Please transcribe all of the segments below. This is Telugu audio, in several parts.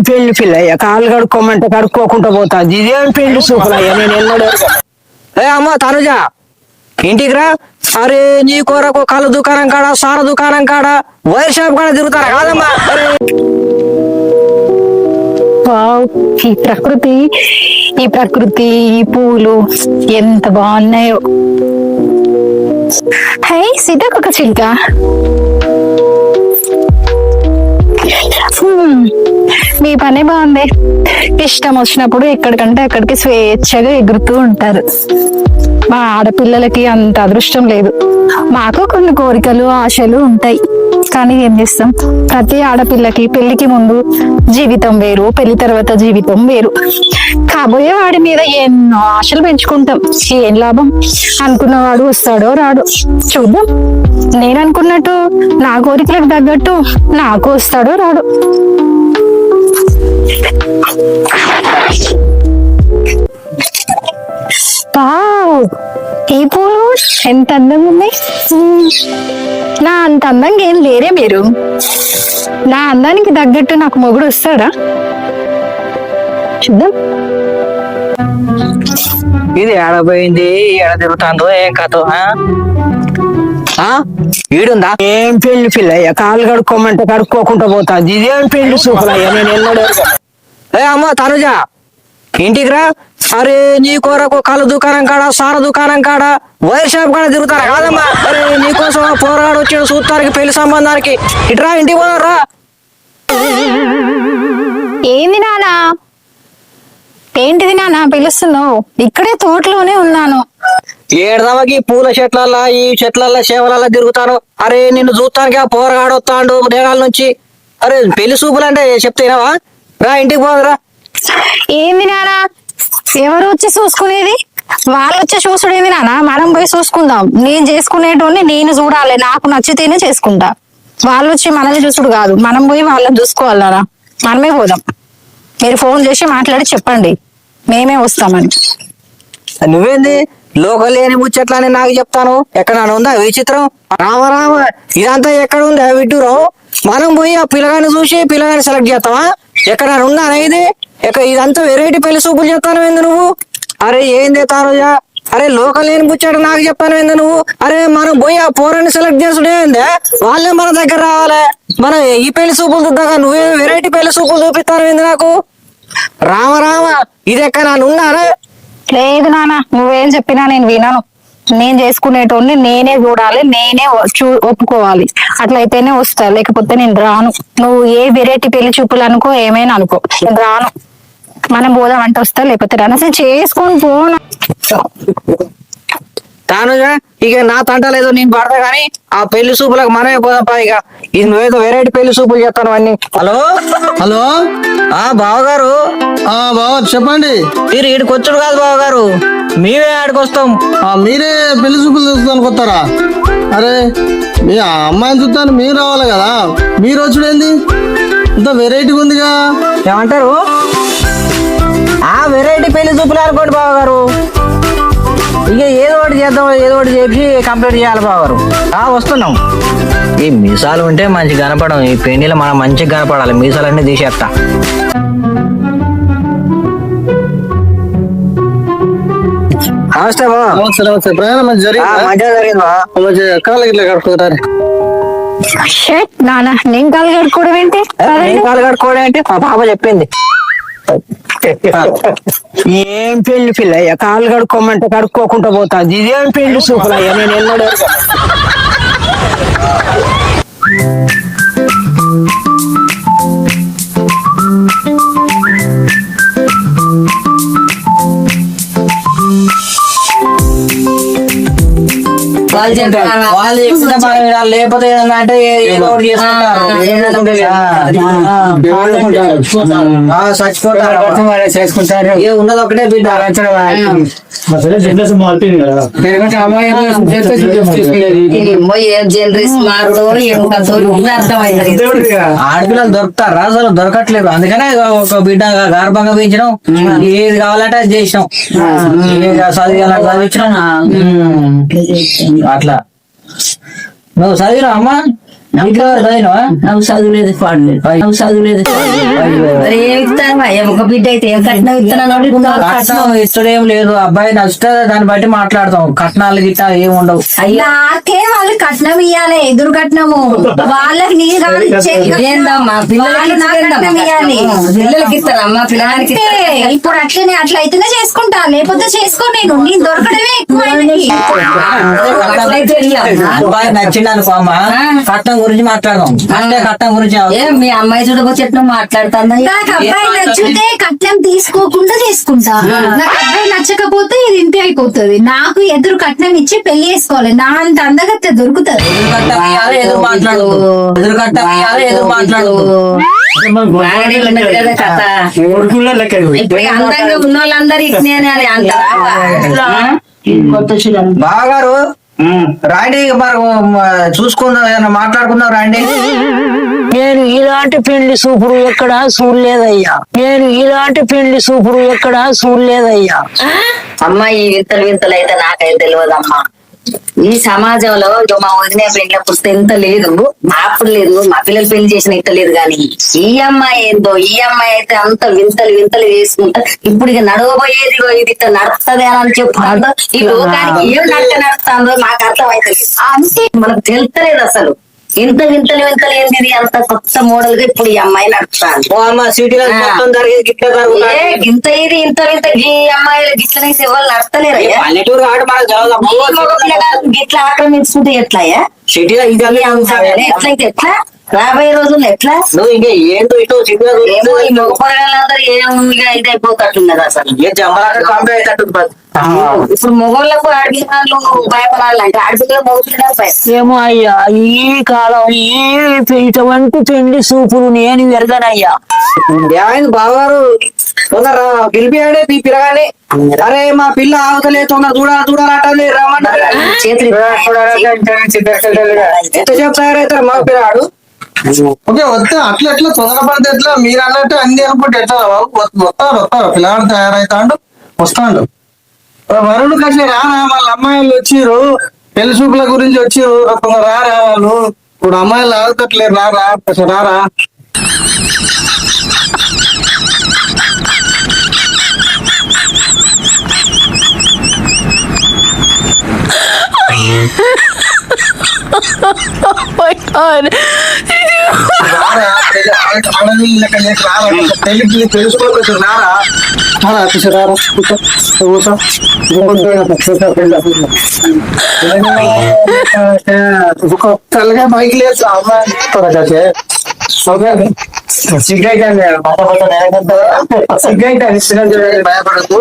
పెళ్లి పిల్లయ్య కాళ్ళు కడుక్కోమంటే కడుక్కోకుండా పోతా ఇదేం పెళ్లి సూపులయ్యా నేను ఎన్నడూ అమ్మ తనుజ ఇంటికి రా. అరే నీ కొరకు కళ్ళు దుకాణం కాడ సార దుకాణం కాడ వైర్ షాప్ కాడ తిరుగుతారా కాదమ్మా. ఈ ప్రకృతి ఈ పూలు ఎంత బాగున్నాయో. హై సీతాకొక చిలుక, మీ పనే బాగుంది. ఇష్టం వచ్చినప్పుడు ఎక్కడికంటే అక్కడికి స్వేచ్ఛగా ఎగురుతూ ఉంటారు. మా ఆడపిల్లలకి అంత అదృష్టం లేదు. మాకు కొన్ని కోరికలు ఆశలు ఉంటాయి, కానీ ఏం చేస్తాం. ప్రతి ఆడపిల్లకి పెళ్లికి ముందు జీవితం వేరు, పెళ్లి తర్వాత జీవితం వేరు. కాబోయే వాడి మీద ఎన్నో ఆశలు పెంచుకుంటాం. ఏం లాభం? అనుకున్నవాడు వస్తాడో రాడు చూద్దాం. నేను అనుకున్నట్టు నా కోరికలకు తగ్గట్టు నాకు వస్తాడో రాడు. ఈ పూలు ఎంత అందంగా ఉన్నాయి. నా అంత అందంగా ఏం లేరే మీరు. నా అందానికి తగ్గట్టు నాకు మొగుడు వస్తాడా చూద్దాం. ఇది ఏడపోయింది, ఏడ తిరుగుతాందో ఏం కథ. ఈడుందా ఏం పెళ్లి పిల్లయ్య కాళ్ళు కడుక్కోమంటే కడుక్కోకుండా పోతా ఇదేం పెళ్లి సూపులయ్యా నేను ఎన్నడూ అమ్మ తనుజ ఇంటికి రా. అరే నీ కొరకు కళ్ళు దుకాణం కాడ సార దుకాణం కాడ వైర్ షాప్ కాడ తిరుగుతారా కాదమ్మా. అరే నీకోసం పోరాడు వచ్చిన సూత్తానికి పెళ్లి సంబంధానికి ఇట్రా ఇంటికి పోదారా. ఏంది నానా, ఏంటిది నానా పిలుస్తున్నావు? ఇక్కడే తోటలోనే ఉన్నాను. ఏడదవకి పూల చెట్లల్లా ఈ చెట్లల్లా చేవలల్లా తిరుగుతాను. అరే నిన్ను చూస్తానికి ఆ పోరగాడు వస్తాడు నేగాల నుంచి. అరే పెళ్లి సూపులు అంటే చెప్తేనావా? రా ఇంటికి పోదురా. ఏంది నానా, ఎవరు వచ్చి చూసుకునేది? వాళ్ళు వచ్చి చూసుడేంది నానా? మనం పోయి చూసుకుందాం. నేను చేసుకునేటోని నేను చూడాలి, నాకు నచ్చితేనే చేసుకుంటా. వాళ్ళు వచ్చి మనల్ని చూసుడు కాదు, మనం పోయి వాళ్ళని చూసుకోవాలి నానా. మనమే పోదాం. మీరు ఫోన్ చేసి మాట్లాడి చెప్పండి, మేమే వస్తామని. నువ్వేంది లోకల్ లేని ముచ్చట్లని నాకు చెప్తాను? ఎక్కడ ఉందా విచిత్రం? రామ ఇదంతా ఎక్కడ ఉంది విడ్డూరం? మనం పోయి ఆ పిల్లగాని చూసి పిల్లగాని సెలెక్ట్ చేస్తావా? ఎక్కడ ఉందా ఇది? ఇదంతా వెరైటీ పెళ్లి సూపులు చెప్తాను ఏంది నువ్వు? అరే ఏంది తానుజా? అరే లోకల్ లేని ముచ్చట నాకు చెప్తాను ఏంది నువ్వు? అరే మనం పోయి ఆ పోరాన్ని సెలెక్ట్ చేసుడే ఏందే? వాళ్ళే మన దగ్గర రావాలి. మనం ఈ పెళ్లి సూపులు చూద్దాగా నువ్వే వెరైటీ పెళ్లి సూపులు చూపిస్తాను ఏంది నాకు? రామ ఇది ఎక్కడ ఉన్నారా? లేదు నాన్న, నువ్వేం చెప్పినా నేను వినను. నేను చేసుకునేటోడిని నేనే చూడాలి, నేనే ఒప్పుకోవాలి. అట్లయితేనే వస్తా, లేకపోతే నేను రాను. నువ్వు ఏ వెరైటీ పెళ్లి చూపులు అనుకో, ఏమైనా అనుకో, నేను రాను. మనం పోదాం అంటే వస్తా, లేకపోతే రాను. అసలు చేసుకొని పోను. తానుగా ఇక నా తంటలేదో నేను పడతా గానీ ఆ పెళ్లి సూపులకు మనమే పోదాం. ఇక ఇది నువ్వేదో వెరైటీ పెళ్లి సూపులు చెప్తాను అన్ని. హలో బావగారు. బావ చెప్పండి. మీరు ఈడికి వచ్చుడు కాదు బావగారు, మేమే ఆడికి వస్తాం. మీరే పెళ్లి చూపులు చూస్తానికి వస్తారా? అరే మీ అమ్మాయిని చూస్తాను మీరు రావాలి కదా, మీరు వచ్చుడేంది? ఇంత వెరైటీగా ఉందిగా. ఏమంటారు? ఆ వెరైటీ పెళ్లి చూపులు అనుకోండి బావగారు. ఇక ఏదో ఒకటి చేద్దాం, ఏదో ఒకటి చేసి కంప్లీట్ చేయాలి బావగారు. వస్తున్నాం. ఈ మీసాలు ఉంటే మంచి కనపడం, ఈ పెళ్లిలో మనం మంచిగా కనపడాలి. మీసాలన్నీ తీసేస్తా. నమస్తే బాబా. నమస్తే. ప్రయాణం మంచి జరిగిందా? కాళ్ళకి ఇట్లా కట్టుకుంటారు. నాన్న నేను కాలు కట్టుకోవడం ఏంటి? కాలు కట్టుకోవడం ఏంటి? మా పాప చెప్పింది. ఏం పెళ్లి పిల్లయ్య కాళ్ళు కడుక్కోమంటే కడుక్కోకుండా పోతా ఇదేం పెళ్లి సూపులయ్యా నేను ఎన్నడూ వాళ్ళు చెప్తే లేకపోతే ఏదన్నా అంటే ఏదో ఒకటి చేసుకుంటారు. ఉన్నది ఒకటే బిడ్డ. ఆడపిల్లలు దొరుకుతారా? అసలు దొరకట్లేదు. అందుకనే ఒక బిడ్డ గర్భంగా పెంచడం, ఏది కావాలంటే అది చేసినాం, చదివాలంటే చదివించడం. అట్లా నువ్వు చదివినా అమ్మా? నువ్వు చదువులేదు పాడలేదు నువ్వు చదువులేదు మరి ఏం ఇస్తావా ఒక బిడ్డ అయితే ఏం కట్నం కట్నం ఇష్టడేం లేదు, అబ్బాయి నచ్చితే దాన్ని బట్టి మాట్లాడతాం. కట్నాలు గిట్ట ఏం ఉండవు. నాకే వాళ్ళు కట్నం ఇయ్యాలి, ఎదురు కట్నము వాళ్ళకి నీ ఏందమ్మా పిల్లలకి ఇస్తారమ్మా పిల్లలకి ఇప్పుడు అట్లనే అట్లా అయితేనే చేసుకుంటా, లేకపోతే చేసుకో. నేను దొరకడమే ఎక్కువ ఆయనకి. అబ్బాయి నచ్చింది అనుకో అమ్మ, కట్నం గురించి మాట్లాడదాం. అంటే కట్నం గురించి ఏం మీ అమ్మాయి చూడబోతే ఎట్లా మాట్లాడుతుందా? నాకు అబ్బాయి నచ్చితే కట్నం తీసుకోకుండా చేసుకుంటా. నాకు అబ్బాయి నచ్చకపోతే ఇది ఇంటి అయిపోతుంది. నాకు ఎదురు కట్నం ఇచ్చి పెళ్లి చేసుకోవాలి. నా అంత అందగత్తే దొరుకుతుంది. కట్నం ఇయ్యాలి, ఎదురు మాట్లాడు. ఎదురు కట్నం ఇయ్యాలి, ఎదురు మాట్లాడు. బాగానే ఉన్నది కదా కథ. ఇప్పుడు అందంగా ఉన్న వాళ్ళందరూ ఇట్నే అంటారా? బావగారు రాండి, మరి చూసుకుందాం, ఏదైనా మాట్లాడుకుందాం రండి. నేను ఇలాంటి పెళ్లి సూపురు ఎక్కడ చూడలేదయ్యా. నేను ఇలాంటి పెళ్లి సూపురు ఎక్కడ చూడలేదయ్యా. అమ్మా ఈ వింతలు వింతలు అయితే నాకైతే తెలియదమ్మా. ఈ సమాజంలో మా వదిన పెళ్లి పుస్తకం ఎంత లేదు, అప్పుడు లేదు, మా పిల్లలు పెళ్లి చేసిన ఇంత లేదు. కానీ ఈ అమ్మాయి ఏందో, ఈ అమ్మాయి అయితే అంత వింతలు వింతలు వేసుకుంటా. ఇప్పుడు ఇక నడవబోయేది ఇది ఇట్లా నడుస్తుంది అని చెప్తాను. ఈ లోకానికి ఏం నడుస్తుందో మాకు అర్థం అవుతుంది. అంటే మనకు తెలుస్తలేదు అసలు. ఇంత వింతలు వింతలు ఏంది, అంత కొత్త మోడల్ గా ఇప్పుడు ఈ అమ్మాయి నడుస్తాను. ఓ అమ్మ సిటీలో మొత్తం జరిగేది గిట్ల జరుగుతుంది. ఇంత ఇది ఇంత వింత ఈ అమ్మాయిలు గిట్లనేసి ఎవరు నడతలేరు. పల్లెటూరు కాబట్టి మనకు జరగదు. గిట్లా ఆక్రమించుకుంటే ఎట్లాయా? సిటీలో ఇది ఎట్లయితే ఎట్లా? రాబోయే రోజుల్లో ఎట్లా? నువ్వు ఇంకా ఏంటో ఇటు సిటీలో ఏమో ఈ మొగపరగాలందరూ ఏమిగా ఇదైపోతట్టున్నది అసలు. ఇప్పుడు మొగోళ్ళకు ఆడపిల్లలు భయపడాలంటే ఆడపిల్లలు మొగపిల్లలు భయం. ఏమో అయ్యా, ఈ కాలం ఇటువంటి పెళ్లి సూపురు నేను ఎరగనయ్యా. ఏమైంది బావగారు, తొందర పిలిపియాడే పిలగానే. అరే మా పిల్ల ఆవతలే, తొందర చూడాలంటే రమ్మంటారు. ఎంతసేపు తయారవుతారు మా పిల్లాడు? ఓకే వస్తే అట్లా ఎట్లా తొందరపడితే ఎట్లా? మీరు అన్నట్టు అన్ని అనుకుంటే ఎట్లా వస్తారు పిల్లగాడు తయారైతాడు వస్తాడు. వరుడు కట్ల రారా, వాళ్ళ అమ్మాయిలు వచ్చిర్రు, పెళ్లి చూపుల గురించి వచ్చిర్రు, రారా వాళ్ళు. ఇప్పుడు అమ్మాయిలు ఆగుతట్లేరు, రారా రారా. తలగా బైక్ లేదు భయపడకు.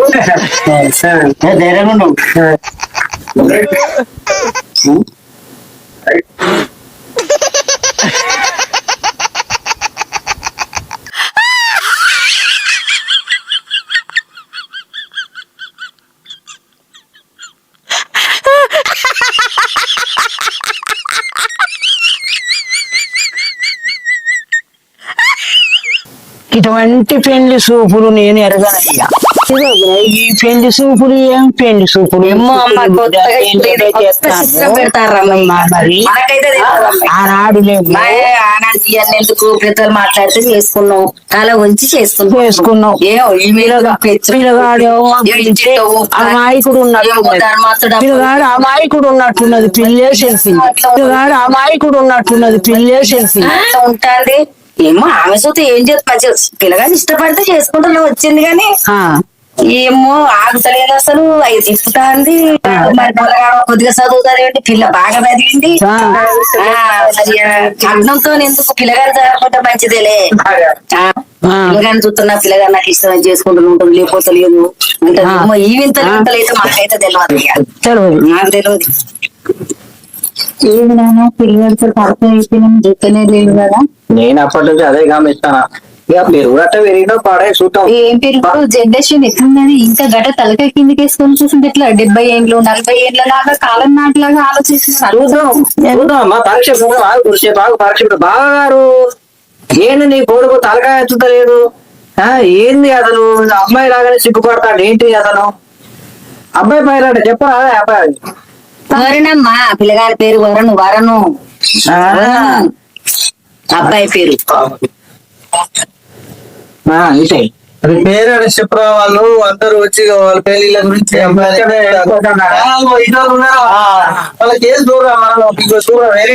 ఇటువంటి పెళ్లి సూపులు నేను ఎరగనయ్యా. ఈ పెళ్లి సూపులు ఏం పెళ్లి సూపులు ఏమో అమ్మ కొత్తగా ఇప్పుడు ఇది కొత్త చిత్రం పెడతారమ్మ. మనకైతే ఆనాడు ఆనాడు ఇవన్నీ ఎందుకు పెద్దలు మాట్లాడితే చేసుకున్నాం, అలా ఉంచి చేసుకున్నాం. ఏమో ఈ అమాయకుడు పిల్లగాడు అమాయకుడు ఉన్నట్టున్నది పిల్లే సెల్ఫీ. పిల్లగాడు అమాయకుడు ఉన్నట్టున్నది పిల్లే సెల్ఫీ ఉంటుంది. ఏమో ఆమె సూత ఏం చేస్తా పిల్లగాని ఇష్టపడితే చేసుకుంటూ వచ్చింది కానీ ఏమో ఆగుతలేదు అసలు. అవి తిప్పుతాంది. మరి పిల్లగాడు కొద్దిగా చదువుతారేంటి, పిల్ల బాగా పెరిగింది. లగ్నంతో ఎందుకు పిల్లగాని చదవకుండా మంచిదేలే. పిల్లగాని చూస్తున్నా పిల్లగాని నాకు ఇష్టం చేసుకుంటూ ఉంటుంది, లేకపోతే లేదు ఉంటుంది. ఈ వింతలు వింతలు అయితే మాకైతే తెలియదు, నాకు తెలియదు. ఏది నాన్న పిల్లలతో పడతా చెప్పనే లేదు కదా. నేను అప్పటి నుంచి అదే గమనిస్తాను. ఇక మీరు కూడా అట్ట పెరిగినా పాడే చూద్దాం. ఏం పెరుగు జనరేషన్ ఎట్లున్నది, ఇంకా గట తలకాయ కిందకి వేసుకొని చూస్తుంటే ఎట్లా 70 ఏళ్ళు 40 ఏళ్ళ లాగా కాలం నాటిలాగా ఆలోచిస్తున్నారు. చూద్దాం పరీక్ష బాగా పరీక్ష బాగారు. ఏంది నీ కొడుకు తలకాయ ఎత్తుతలేదు, ఏంది అతను అమ్మాయి లాగానే సిగ్గుపడతాడు, ఏంటి అతను అబ్బాయి పైన చెప్పరా? అబ్బాయి వరుణమ్మా, పిల్లగారి పేరు వరుణు. అబ్బాయి పేరు ఇటే అది పేరు అని చెప్పరా వాళ్ళు అందరూ వచ్చి వాళ్ళ పెళ్లిళ్ళ గురించి వాళ్ళ కేసు దూరం వేరే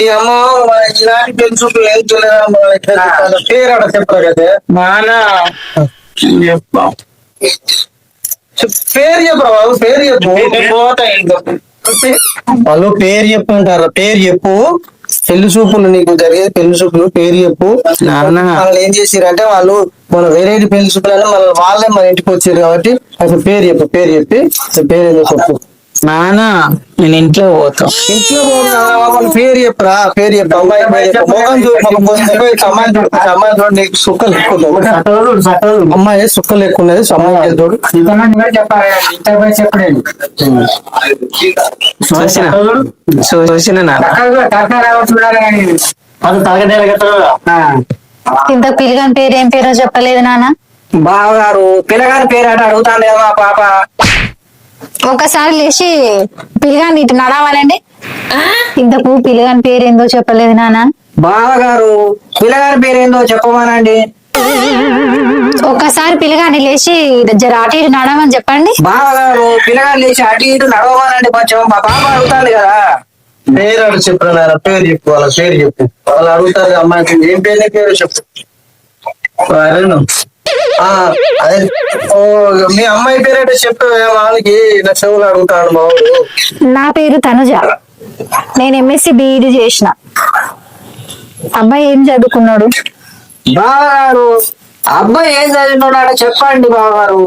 ఈ అమ్మ ఇలాంటి పెళ్లి చూపులు లేదు పేరు అక్కడ చెప్పరు కదా పేరు చెప్పరా బాబు పేరు చెప్పు వాళ్ళు పేరు చెప్పు అంటారు పేరు చెప్పు పెళ్లి చూపులు నీకు జరిగేది పెళ్లి చూపులు పేరు చెప్పు వాళ్ళు ఏం చేసిరంటే వాళ్ళు మన వేరే పెళ్లి చూపులని వాళ్ళే మన ఇంటికి వచ్చారు కాబట్టి అసలు పేరు చెప్పు పేరు చెప్పి అసలు పేరు ఏదో చెప్పు నానా నేను ఇంట్లో పోతా. ఇంట్లో వాళ్ళ పేరు చెప్పురా పేరు చెప్పు అమ్మాయి పేరు చెప్పు మొఖం చూడు అమ్మాయి చూడు అమ్మాయి చూడు నీకు సుక్కలు ఎక్కువ అమ్మాయి సుక్కలు ఎక్కువ ఉన్నది అమ్మాయి చూడు చూసిన ఇంత పిల్లగాని పేరు ఏం పేరో చెప్పలేదు నాన్న. బావగారు పిల్లగాని పేరు అట అడుగుతాను మా పాప. ఒకసారి లేచి పిల్లగాని ఇటు నడవాలండి. ఇంతకు పిల్లగాని పేరు ఏందో చెప్పలేదు నాన్న. బావగారు పిల్లగాని పేరు ఏందో చెప్పమానండి. ఒక్కసారి పిల్లగాని లేచి జర అటు ఇటు నడవని చెప్పండి. బావగారు పిల్లగాని లేచి అటు ఇటు నడవమానండి కొంచెం మా పాప అడుగుతాను కదా. పేరు అడుగు చెప్పిన పేరు చెప్పు వాళ్ళ పేరు చెప్పు వాళ్ళు అడుగుతారు అమ్మాయికి ఏం పేరు పేరు చెప్పు అదే మీ అమ్మాయి పేరేంటో చెప్పు వాళ్ళకి నా చెవులు అడుగుతాడు మా వాడు. నా పేరు తనుజ. నేను ఎంఎస్సి బిఈడి చేసిన. అబ్బాయి ఏం చదువుకున్నాడు? బావగారు అబ్బాయి ఏం చదివినాడు చెప్పండి బావగారు.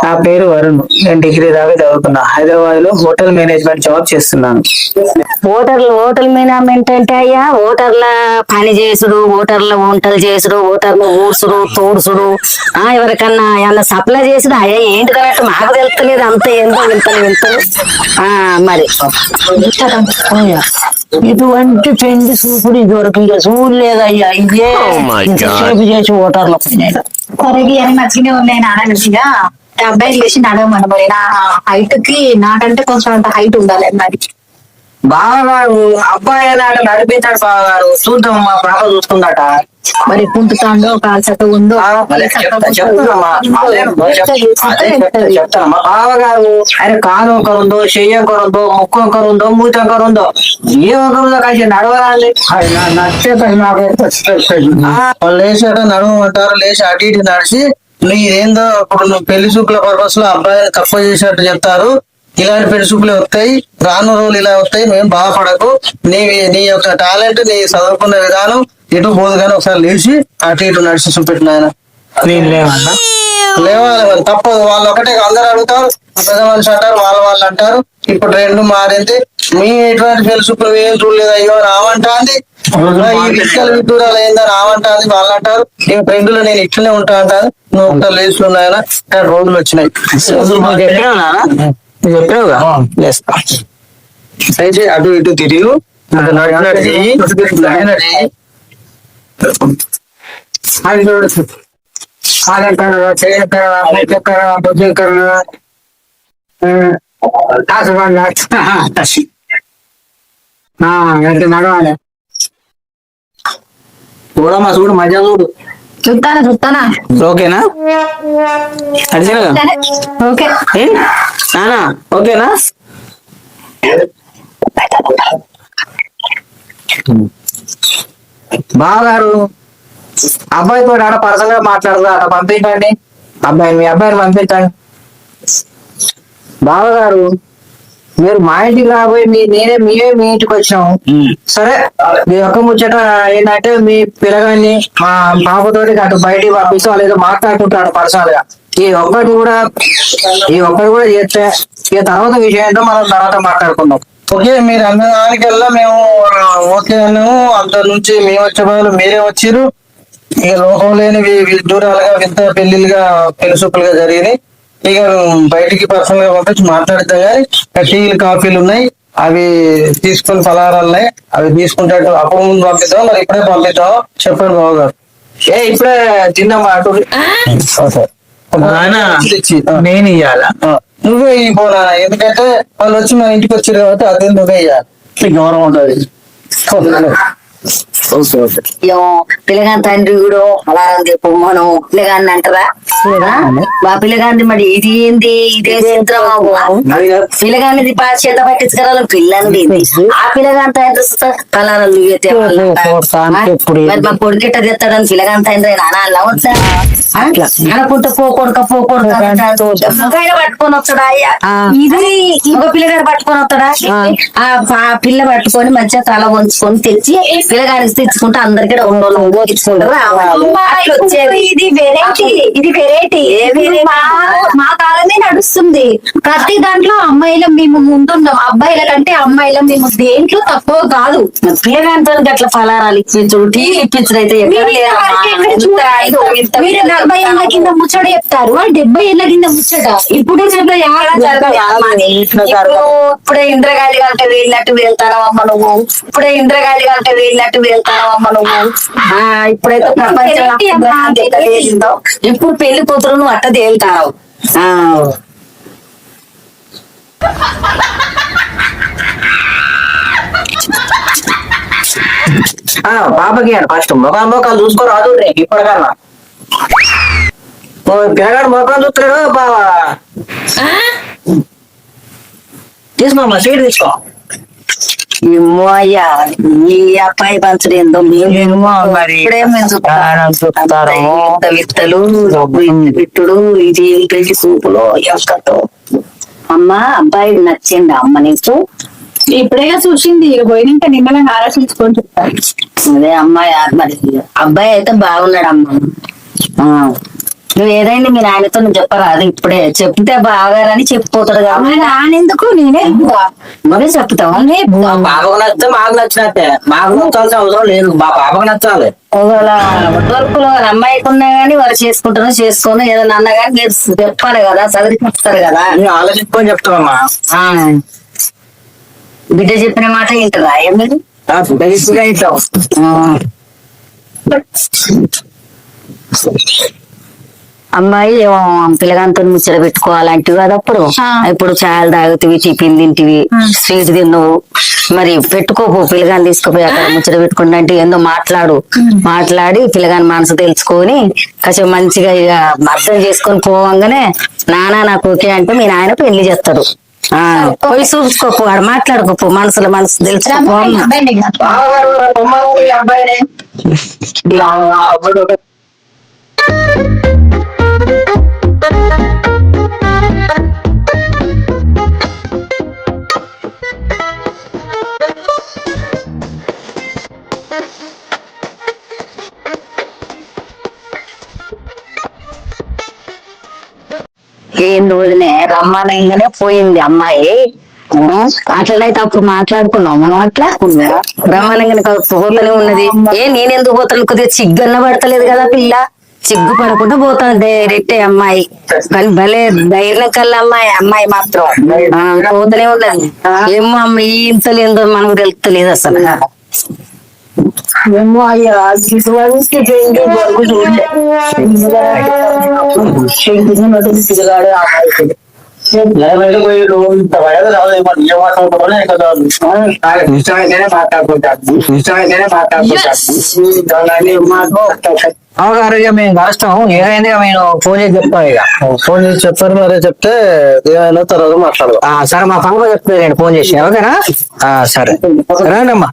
నా పేరు వరుణ్. నేను డిగ్రీ దాకా చదువుతున్నా. హైదరాబాద్ లో హోటల్ మేనేజ్మెంట్ జాబ్ చేస్తున్నాను. హోటల్ మేనేజ్మెంట్ అంటే అయ్యా హోటర్ల పని చేసుడు, హోటర్ల వంటలు చేసుడు, హోటర్ల ఊడ్చుడు తోడుసుడు, ఎవరికన్నా ఏమన్నా సప్లై చేసుడు అయ్యా ఏంటి కరెక్ట్ మాకు తెలుస్తలేదు. అంత ఎంతో వెళ్తాను మరి ఇటువంటి పెళ్లి చూపుడు ఇదివరకు ఇక చూడలేదయ్యా. ఇదే ఇంతసేపు చేసి ఓటర్ల పైన సరే అని మంచిగానే ఉన్నాయి నాన్నగా. అబ్బాయి లేచి నడవమని మరి నా హైట్ కి నాకంటే కొంచెం అంత హైట్ ఉండాలి మరి. బావగారు అబ్బాయి నాట నడిపించాడు బావగారు. చూద్దాం మా పాప చూస్తుందట. మరి కుంటుతాండో కాల్చట ఉందో చెప్తాను బావగారు. ఆయన కాలు ఒకరుందో, చెయ్యి ఒకరుందో, ముక్కు ఒకరుందో, మూతి ఒకరుందో, ఏ ఒకరుందో కలిసి నడవరాలి. వాళ్ళు లేచాక నడవమంటారు. లేచి అటు ఇటు నడిచి నీదేందో ఇప్పుడు నువ్వు పెళ్లి చూపుల పర్పస్ లో అబ్బాయిని తక్కువ చేసినట్టు చెప్తారు. ఇలాంటి పెళ్లి చూపులు వస్తాయి, రాను రోజులు ఇలా వస్తాయి. మేము బాధపడకు. నీ యొక్క టాలెంట్ నీ చదువుకున్న విధానం ఎటు పోదు కానీ ఒకసారి లేచి అటు ఇటు నడిచి చూపెట్టిన ఆయన నేను లేవన్నా లేవాలి మరి తప్పదు. వాళ్ళు ఒకటే అందరు అడుగుతారు, పెద్ద మనిషి అంటారు, వాళ్ళు అంటారు. ఇప్పుడు రెండు మారింది. మీ ఎటువంటి పెళ్లి చూపులు ఏం చూడలేదు అయ్యో రావంటాంది. ఈ విక్కల విడ్డూరాలు అయిందా రావంటాంది. వాళ్ళు అంటారు ఈ ఫ్రెండ్లో నేను ఇట్లనే ఉంటా అంటాను. నువ్వు ఒక లేచులు ఉన్నాయన రోజులు వచ్చినాయి. చెప్పినావుగా అయితే అటు ఇటు తిరిగి అది చూడు కాదెక్కడ చెయ్యక్కడ ఎక్కడ బుద్ధెక్కడ ఎంత నడవాలి చూడమ్మా చూడు మజా చూడు. చూస్తానా ఓకేనా అడిచినగా ఓకే నానా ఓకేనా. బావగారు అబ్బాయితో ఆడ పర్సనల్ గా మాట్లాడదు అక్కడ పంపించండి. మీ అబ్బాయిని పంపించండి. బావగారు మీరు మా ఇంటికి రాబోయి మేమే మీ ఇంటికి వచ్చాము. సరే మీ ఒక్క ముచ్చట ఏంటంటే మీ పిల్లగాన్ని మా పాపతోటి అటు బయటికి పంపిస్తాం లేదా మాట్లాడుకుంటాడు పర్సనల్ గా. ఈ ఒక్కటి కూడా చేస్తే ఇక తర్వాత విషయంతో మనం తర్వాత మాట్లాడుకుందాం. ఓకే మీరు అన్న దానికల్లా మేము ఓకే అన్నాము. అందరి నుంచి మేము వచ్చే బదులు మీరే వచ్చిర్రు. ఇక లోకం లేని విదూరాలుగా వింత పెళ్లిలుగా పెళ్లి చూపులుగా జరిగినాయి. ఇక బయటికి పర్సనల్ గా పంపించి మాట్లాడితే గానీ టీలు కాఫీలు ఉన్నాయి, అవి తీసుకుని పలహారాలు ఉన్నాయి, అవి తీసుకుంటే అప్పుడు ముందు పంపిద్దాం మరి ఇప్పుడే పంపిద్దాం చెప్పండి బాబు గారు. ఇప్పుడే తిన్నాం అటు నేను ఇయ్యాల నువ్వే పోనా ఎందుకంటే వాళ్ళు వచ్చి మన ఇంటికి వచ్చారు కాబట్టి అదే నువ్వే ఇయ్యాలి. గౌరవం ఉంటుంది. ఏమో పిల్లగాని తండ్రి కూడా అలారం చెప్పు మనం పిల్లగాన్ని అంటారా మా పిల్లగాంది మరి ఇది ఏంది ఇదే చిత్రమా పిల్లగానిది చేత పట్టించుకోవాలి పిల్లని ఆ పిల్లగాని తండ్రి కలర్లు మా కొడుకెట్ట తెస్తాడని పిల్లగాని తండ్రి అలా వద్దా అనుకుంటా పోకొడుక పట్టుకొని వస్తాడా అయ్యా ఇది ఇంకో పిల్లగాడు పట్టుకొని వస్తాడా ఆ పిల్ల పట్టుకొని మంచిగా తల వంచుకొని తెచ్చి పిల్లగానికి తెచ్చుకుంటే అందరికీ ఇది వెరైటీ, ఇది వెరైటీ. మా కాలమే నడుస్తుంది. ప్రతి దాంట్లో అమ్మాయిల మేము ముందున్నాం, అబ్బాయిల కంటే అమ్మాయిల మేము దేంట్లో తక్కువ కాదు. పిల్లగానితో అట్లా ఫలారాలు ఇప్పించుడు టీవీ ఇప్పించుడు అయితే మీరు 40 ఏళ్ళ కింద ముచ్చట చెప్తారు, 70 ఏళ్ళ కింద ముచ్చట. ఇప్పుడు ఇప్పుడే ఇంద్రగాలి కంటే వెళ్ళినట్టు వెళ్తాను అమ్మ నువ్వు, ఇప్పుడే ఇంద్రగాలి కంటే వెళ్ళినట్టు వెళ్తాను అమ్మ నువ్వు. ఇప్పుడైతే ప్రపంచం ఇప్పుడు పెళ్లి కూతురు నువ్వు అట్ట తేలుతావు. పాపకి ఫస్ట్ మొఖాలు చూసుకోరాదు ఇప్పటికన్నా. పిల్లగాడు మొఖం చూస్తున్నాడు బావా. తీసుకోమ్మా స్వీట్ తీసుకో. ఏమో అయ్యా ఈ అబ్బాయి పంచడు ఏందో విత్తలు విట్టుడు ఇది పెళ్లి సూపులో ఎక్కతో. అమ్మ అబ్బాయి నచ్చింది అమ్మ నీకు? ఇప్పుడేగా చూసింది, పోయినాక నిమ్మలంగా ఆలోచించుకొని చెప్తాను. అదే అమ్మాయి మరి అబ్బాయి అయితే బాగున్నాడు అమ్మ. నువ్వు ఏదైనా మీ నాయనతో నువ్వు చెప్పరాదు, ఇప్పుడే చెప్తే బాగారని చెప్పిపోతాడు కదా. నానెందుకు నేనే మరే చెప్తావు. బాబకు నచ్చితే మాకు నచ్చినట్టే, మాకు నచ్చాల్సిన అవసరం లేదు, మా పాపకు నచ్చాలి. ఒకవేళ వరకులు అమ్మాయికి ఉన్నా గానీ వాళ్ళు చేసుకుంటారు చేసుకొని ఏదైనా అన్నా కానీ మీరు చెప్పాలి కదా, చదివిస్తారు కదా. ఆలోచించుకొని చెప్తామమ్మా. బిడ్డ చెప్పిన మాట వింటారా మీరు? ఇంటాం. అమ్మాయి ఏమో పిల్లగాంతో ముచ్చట పెట్టుకోవాలంటివి కదా అప్పుడు. ఇప్పుడు చాయలు తాగుతీవి, టిఫిన్ తింటివి, స్వీట్ తిన్నావు. మరి పెట్టుకోపో పిల్లగాని తీసుకుపోయి అక్కడ ముచ్చట పెట్టుకుంటా అంటే ఏందో మాట్లాడి పిల్లగాని మనసు తెలుసుకొని కొంచెం మంచిగా ఇక అర్థం చేసుకొని పోవంగానే నాన్న నాకు ఓకే అంటే మీ నాయన పెళ్లి చేస్తాడు. పోయి చూసుకోపో, వాడు మాట్లాడుకోపో, మనసులో మనసు తెలుసుకోపో. ఏం రోజునే రమ్మనంగానే పోయింది అమ్మాయి. అట్లయితే అప్పుడు మాట్లాడుకున్నాం మనం. అట్లా రమ్మనంగానే పోతూనే ఉన్నది. నేనెందుకు పోతాను, కొద్దిగా సిగ్గన్న పడతలేదు కదా పిల్ల, సిగ్గు పడకుండా పోతాను డైరెక్ట్ అమ్మాయి. కానీ భలే ధైర్యం కల్లా అమ్మాయి మాత్రం పోతూనే ఉన్నది. ఏమో అమ్మ ఇంతలేదో మనకు తెలుస్తలేదు అసలు. ఏమో అయ్యా అవగారు ఇక మేము కలుస్తాం. ఏదైంది మేము ఫోన్ చేసి చెప్తాం. ఇక ఫోన్ చేసి చెప్పారు, మరే చెప్తే ఏమైనా తర్వాత మాట్లాడదాం. సరే మా పాప చెప్తుంది, నేను ఫోన్ చేసి. ఓకేనా? సరే రండి అమ్మా.